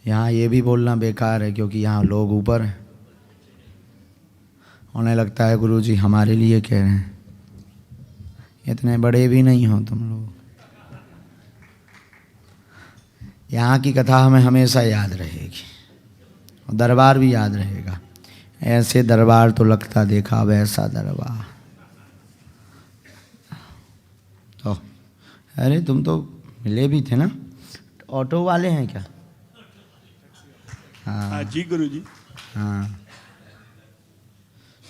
यहाँ ये भी बोलना बेकार है क्योंकि यहाँ लोग ऊपर हैं। उन्हें लगता है गुरुजी हमारे लिए कह रहे हैं। इतने बड़े भी नहीं हो तुम लोग। यहाँ की कथा हमें हमेशा याद रहेगी और दरबार भी याद रहेगा। ऐसे दरबार तो लगता देखा वैसा दरबार। तो अरे तुम तो मिले भी थे ना, ऑटो वाले हैं क्या? हाँ जी गुरुजी। हाँ,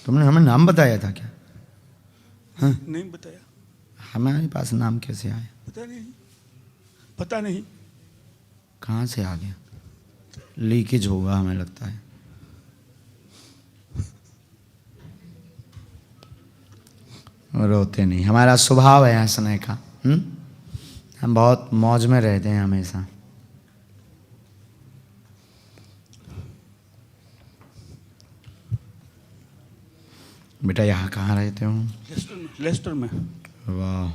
तुमने हमें नाम बताया था क्या? हाँ? नहीं बताया। हमारे पास नाम कैसे आया? पता नहीं कहाँ से आ गया? लीकेज होगा हमें लगता है। रोते नहीं, हमारा स्वभाव है हंसने का। हम बहुत मौज में रहते हैं हमेशा। बेटा यहाँ कहाँ रहते हो? लेस्टर में। वाह,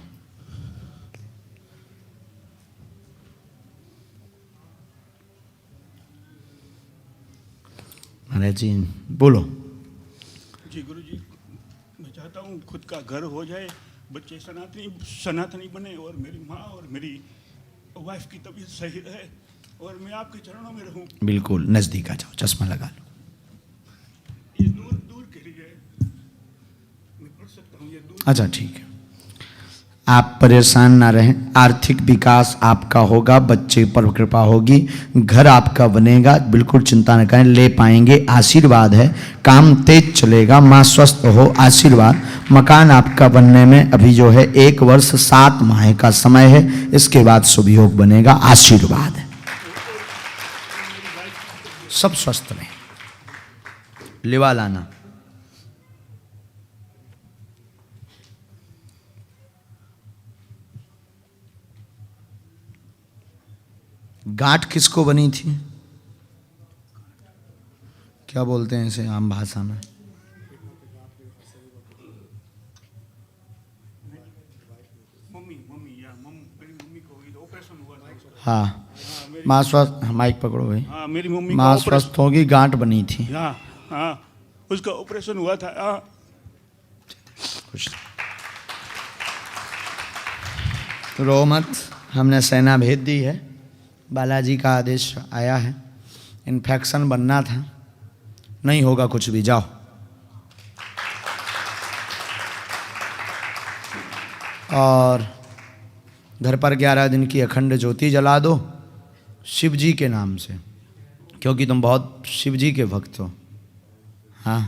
अरे जी बोलो। जी गुरुजी, मैं चाहता हूँ खुद का घर हो जाए, बच्चे सनातनी बने और मेरी माँ और मेरी वाइफ की तबीयत सही रहे और मैं आपके चरणों में रहूँ। बिल्कुल, नज़दीक आ जाओ, चश्मा लगा लो। ये दूर के लिए मैं पढ़ सकता हूँ, ये दूर। अच्छा ठीक है, आप परेशान ना रहें। आर्थिक विकास आपका होगा, बच्चे पर कृपा होगी, घर आपका बनेगा, बिल्कुल चिंता न करें, ले पाएंगे, आशीर्वाद है। काम तेज चलेगा, माँ स्वस्थ हो, आशीर्वाद। मकान आपका बनने में अभी जो है 1 वर्ष 7 माह का समय है, इसके बाद शुभ योग बनेगा, आशीर्वाद है। सब स्वस्थ रहें। लिवा लाना। गांठ किसको बनी थी? क्या बोलते हैं इसे आम भाषा में? हाँ, माँ स्वस्थ, माइक पकड़ो भाई। हाँ, मेरी मम्मी माँ स्वस्थ होगी, गांठ बनी थी। हाँ हाँ, उसका ऑपरेशन हुआ था। कुछ रो मत, हमने सेना भेज दी है, बालाजी का आदेश आया है। इन्फेक्शन बनना था, नहीं होगा कुछ भी, जाओ। और घर पर 11 दिन की अखंड ज्योति जला दो शिव जी के नाम से, क्योंकि तुम बहुत शिव जी के भक्त हो। हाँ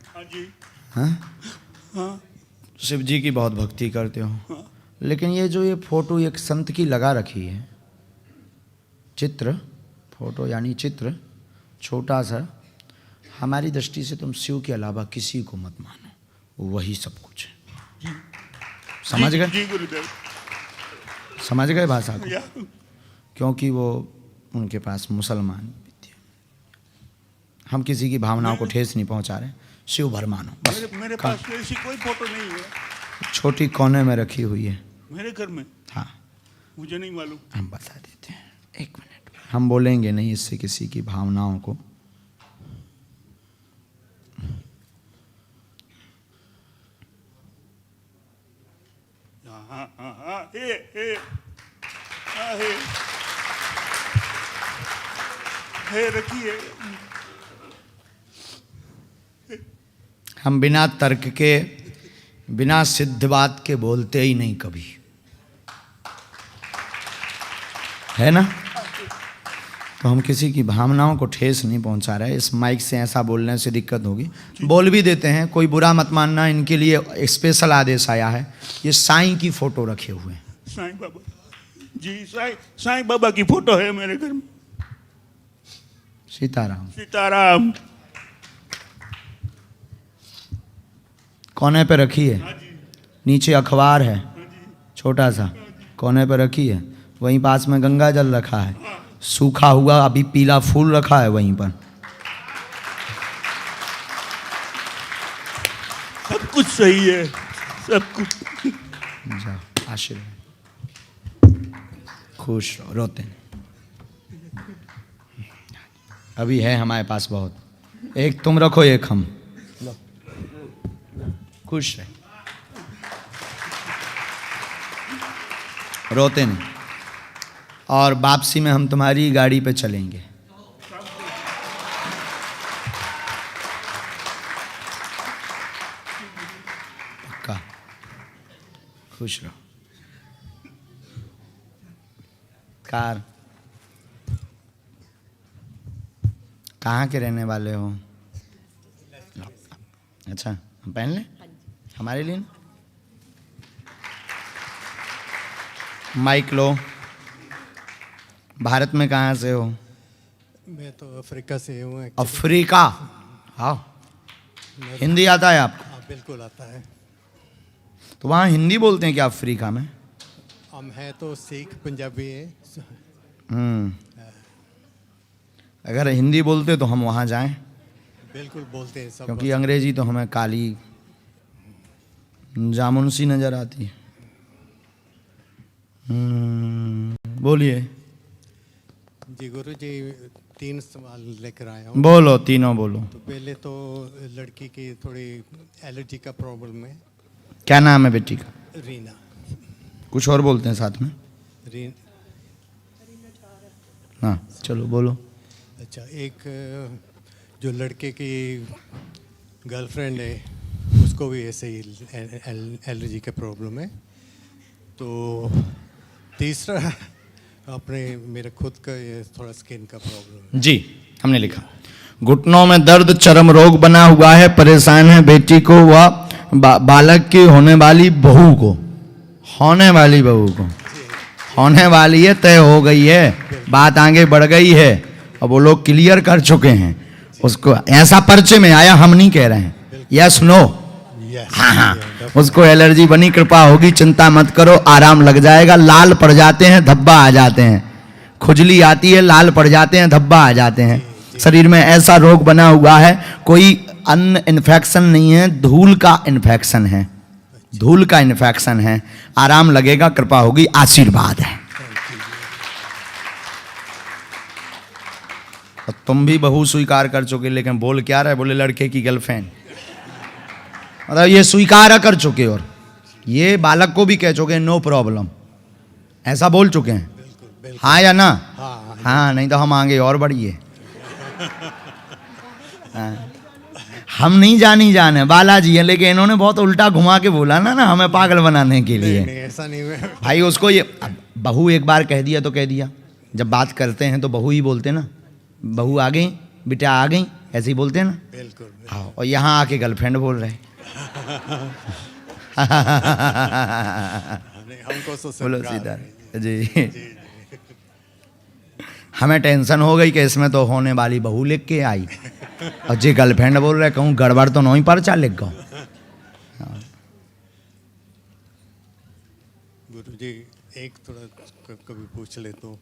हाँ जी। हाँ हाँ, शिव जी की बहुत भक्ति करते हो। हाँ। लेकिन ये जो ये फोटो एक संत की लगा रखी है, चित्र, फोटो यानी चित्र छोटा सा, हमारी दृष्टि से तुम शिव के अलावा किसी को मत मानो, वही सब कुछ है। समझ गए? जी गुरुदेव। समझ गए भाषा को? क्योंकि वो उनके पास मुसलमान भी थे। हम किसी की भावनाओं को ठेस नहीं पहुंचा रहे, शिव भर मानो बस। मेरे पास ऐसी कोई फोटो नहीं है। छोटी कोने में रखी हुई है मेरे घर में। हाँ, मुझे नहीं मालूम। हम बता देते हैं, 1 मिनट। हम बोलेंगे नहीं इससे किसी की भावनाओं को। हाँ हाँ हाँ, रखिए। हम बिना तर्क के, बिना सिद्ध बात के बोलते ही नहीं कभी, है ना? तो हम किसी की भावनाओं को ठेस नहीं पहुंचा रहे। इस माइक से ऐसा बोलने से दिक्कत होगी, बोल भी देते हैं, कोई बुरा मत मानना। इनके लिए स्पेशल आदेश आया है। ये साईं की फोटो रखे हुए हैं। साईं बाबा जी, साईं बाबा की फोटो है मेरे घर में। सीताराम। सीताराम। कोने पे रखी है, नीचे अखबार है छोटा सा, कोने पे रखी है। वहीं पास में गंगा जल रखा है, सूखा हुआ अभी पीला फूल रखा है वहीं पर। सब कुछ सही है, सब कुछ। आशीर्वाद, खुश रहो, रोते नहीं। अभी है हमारे पास बहुत। एक तुम रखो, एक हम। खुश रहे, रोते नहीं। और वापसी में हम तुम्हारी गाड़ी पे चलेंगे। पक्का, खुश रहो। कार कहाँ के रहने वाले हो? अच्छा, हम पहन लें हमारे लिए। माइक लो। भारत में कहाँ से हो? मैं तो अफ्रीका से हूँ। अफ्रीका? हाँ। हिंदी आता है आपको? हाँ, बिल्कुल आता है। तो वहाँ हिंदी बोलते हैं क्या अफ्रीका में? हम हैं तो सिख पंजाबी है। अगर हिंदी बोलते तो हम वहाँ जाएं, बिल्कुल बोलते हैं सब। क्योंकि अंग्रेजी तो हमें काली जामुन सी नजर आती है। बोलिए। जी गुरु जी, 3 सवाल लेकर आया हूँ। बोलो, तीनों बोलो। तो पहले तो लड़की की थोड़ी एलर्जी का प्रॉब्लम है। क्या नाम है बेटी का? रीना। कुछ और बोलते हैं साथ में? हाँ, चलो बोलो। अच्छा, एक जो लड़के की गर्लफ्रेंड है उसको भी ऐसे ही एलर्जी का प्रॉब्लम है। तो तीसरा अपने मेरे खुद का ये थोड़ा स्किन का प्रॉब्लम है। जी, हमने लिखा। घुटनों में दर्द, चर्म रोग बना हुआ है, परेशान है बेटी को व बालक की होने वाली बहू को। होने वाली बहू को होने वाली है, तय हो गई है, बात आगे बढ़ गई है। अब वो लोग क्लियर कर चुके हैं उसको। ऐसा पर्चे में आया, हम नहीं कह रहे हैं। Yes no? हाँ हाँ, उसको एलर्जी बनी, कृपा होगी, चिंता मत करो, आराम लग जाएगा। लाल पड़ जाते हैं, धब्बा आ जाते हैं, खुजली आती है, लाल पड़ जाते हैं, धब्बा आ जाते हैं। शरीर में ऐसा रोग बना हुआ है, कोई अन्य इन्फेक्शन नहीं है, धूल का इन्फेक्शन है, धूल का इन्फेक्शन है। आराम लगेगा, कृपा होगी, आशीर्वाद है। और तुम भी बहू स्वीकार कर चुके, लेकिन बोल क्या रहे? बोले लड़के की गर्लफ्रेंड। मतलब ये स्वीकार कर चुके और ये बालक को भी कह चुके नो प्रॉब्लम, ऐसा बोल चुके हैं। हाँ या ना? हाँ, नहीं तो हम आगे और बढ़िए। हम नहीं जाने बालाजी है, लेकिन इन्होंने बहुत उल्टा घुमा के बोला ना हमें पागल बनाने के लिए। नहीं, ऐसा नहीं है भाई। उसको ये बहू एक बार कह दिया तो कह दिया। जब बात करते हैं तो बहू ही बोलते ना, बहू आ गई, बेटा आ गई, ऐसे ही बोलते हैं ना। बिल्कुल। हाँ, और यहाँ आके गर्लफ्रेंड बोल रहे। हमको तो बोलो सीधा जी। हमें टेंशन हो गई कि इसमें तो होने वाली बहू लिख के आई और जी गर्लफ्रेंड बोल रहे। कहूँ गड़बड़ तो नहीं, पर्चा लिख गो। गुरु जी, एक थोड़ा कभी पूछ ले तो।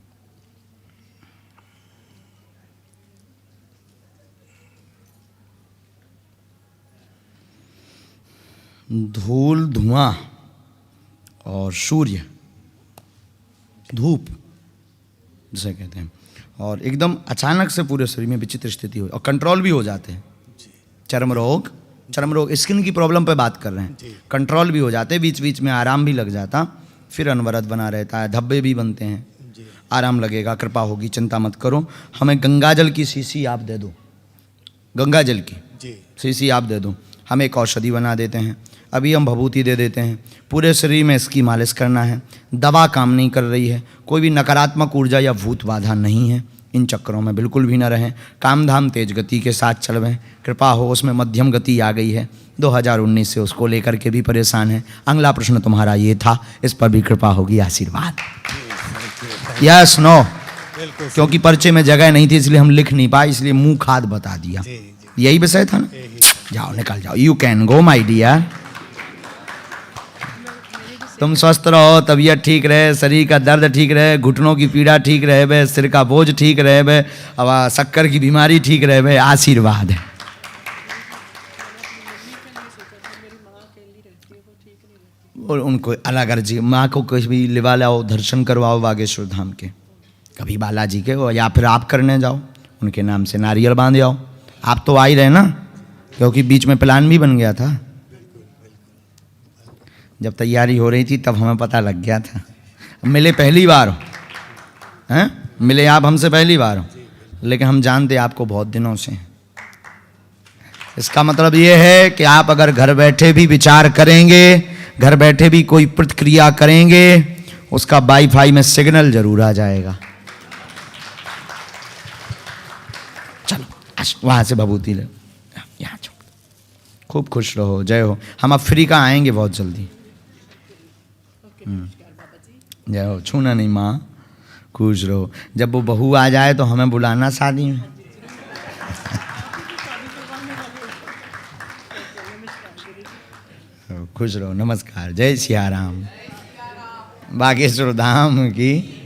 धूल, धुआं और सूर्य, धूप जिसे कहते हैं, और एकदम अचानक से पूरे शरीर में विचित्र स्थिति हो और कंट्रोल भी हो जाते हैं। चर्म रोग, स्किन की प्रॉब्लम पे बात कर रहे हैं। कंट्रोल भी हो जाते, बीच बीच में आराम भी लग जाता, फिर अनवरत बना रहता है, धब्बे भी बनते हैं। आराम लगेगा, कृपा होगी, चिंता मत करो। हमें गंगाजल की शीशी आप दे दो, गंगाजल की शीशी आप दे दो, हम एक औषधि बना देते हैं। अभी हम भभूति दे देते हैं, पूरे शरीर में इसकी मालिश करना है। दवा काम नहीं कर रही है, कोई भी नकारात्मक ऊर्जा या भूत बाधा नहीं है, इन चक्करों में बिल्कुल भी न रहें। काम धाम तेज गति के साथ चल रहे, कृपा हो। उसमें मध्यम गति आ गई है, 2019 से उसको लेकर के भी परेशान है। अगला प्रश्न तुम्हारा ये था, इस पर भी कृपा होगी, आशीर्वाद। Yes no? क्योंकि पर्चे में जगह नहीं थी इसलिए हम लिख नहीं पाए, इसलिए मुंह खाद बता दिया। यही विषय था ना? जाओ, निकल जाओ, you can go my dear. तुम स्वस्थ रहो, तबीयत ठीक रहे, शरीर का दर्द ठीक रहे, घुटनों की पीड़ा ठीक रहे बे, सिर का बोझ ठीक रहे बे, अब शक्कर की बीमारी ठीक रहे बे, आशीर्वाद है। और उनको अलग अर्जी, माँ को कभी लिवा लाओ, दर्शन करवाओ बागेश्वर धाम के, कभी बालाजी के, या फिर आप करने जाओ, उनके नाम से नारियल बांध आओ। आप तो आ ही रहे ना, क्योंकि बीच में प्लान भी बन गया था। जब तैयारी हो रही थी तब हमें पता लग गया था। मिले पहली बार हैं, मिले आप हमसे पहली बार, लेकिन हम जानते आपको बहुत दिनों से। इसका मतलब ये है कि आप अगर घर बैठे भी विचार करेंगे, घर बैठे भी कोई प्रतिक्रिया करेंगे, उसका वाईफाई में सिग्नल जरूर आ जाएगा। चलो वहां से भभूति ले, यहाँ छोड़। खूब खुश रहो, जय हो। हम अफ्रीका आएंगे बहुत जल्दी। जय हो। छूना नहीं माँ, खुश रहो। जब वो बहू आ जाए तो हमें बुलाना शादी में। खुश रहो। नमस्कार। जय सिया राम। बागेश्वर धाम की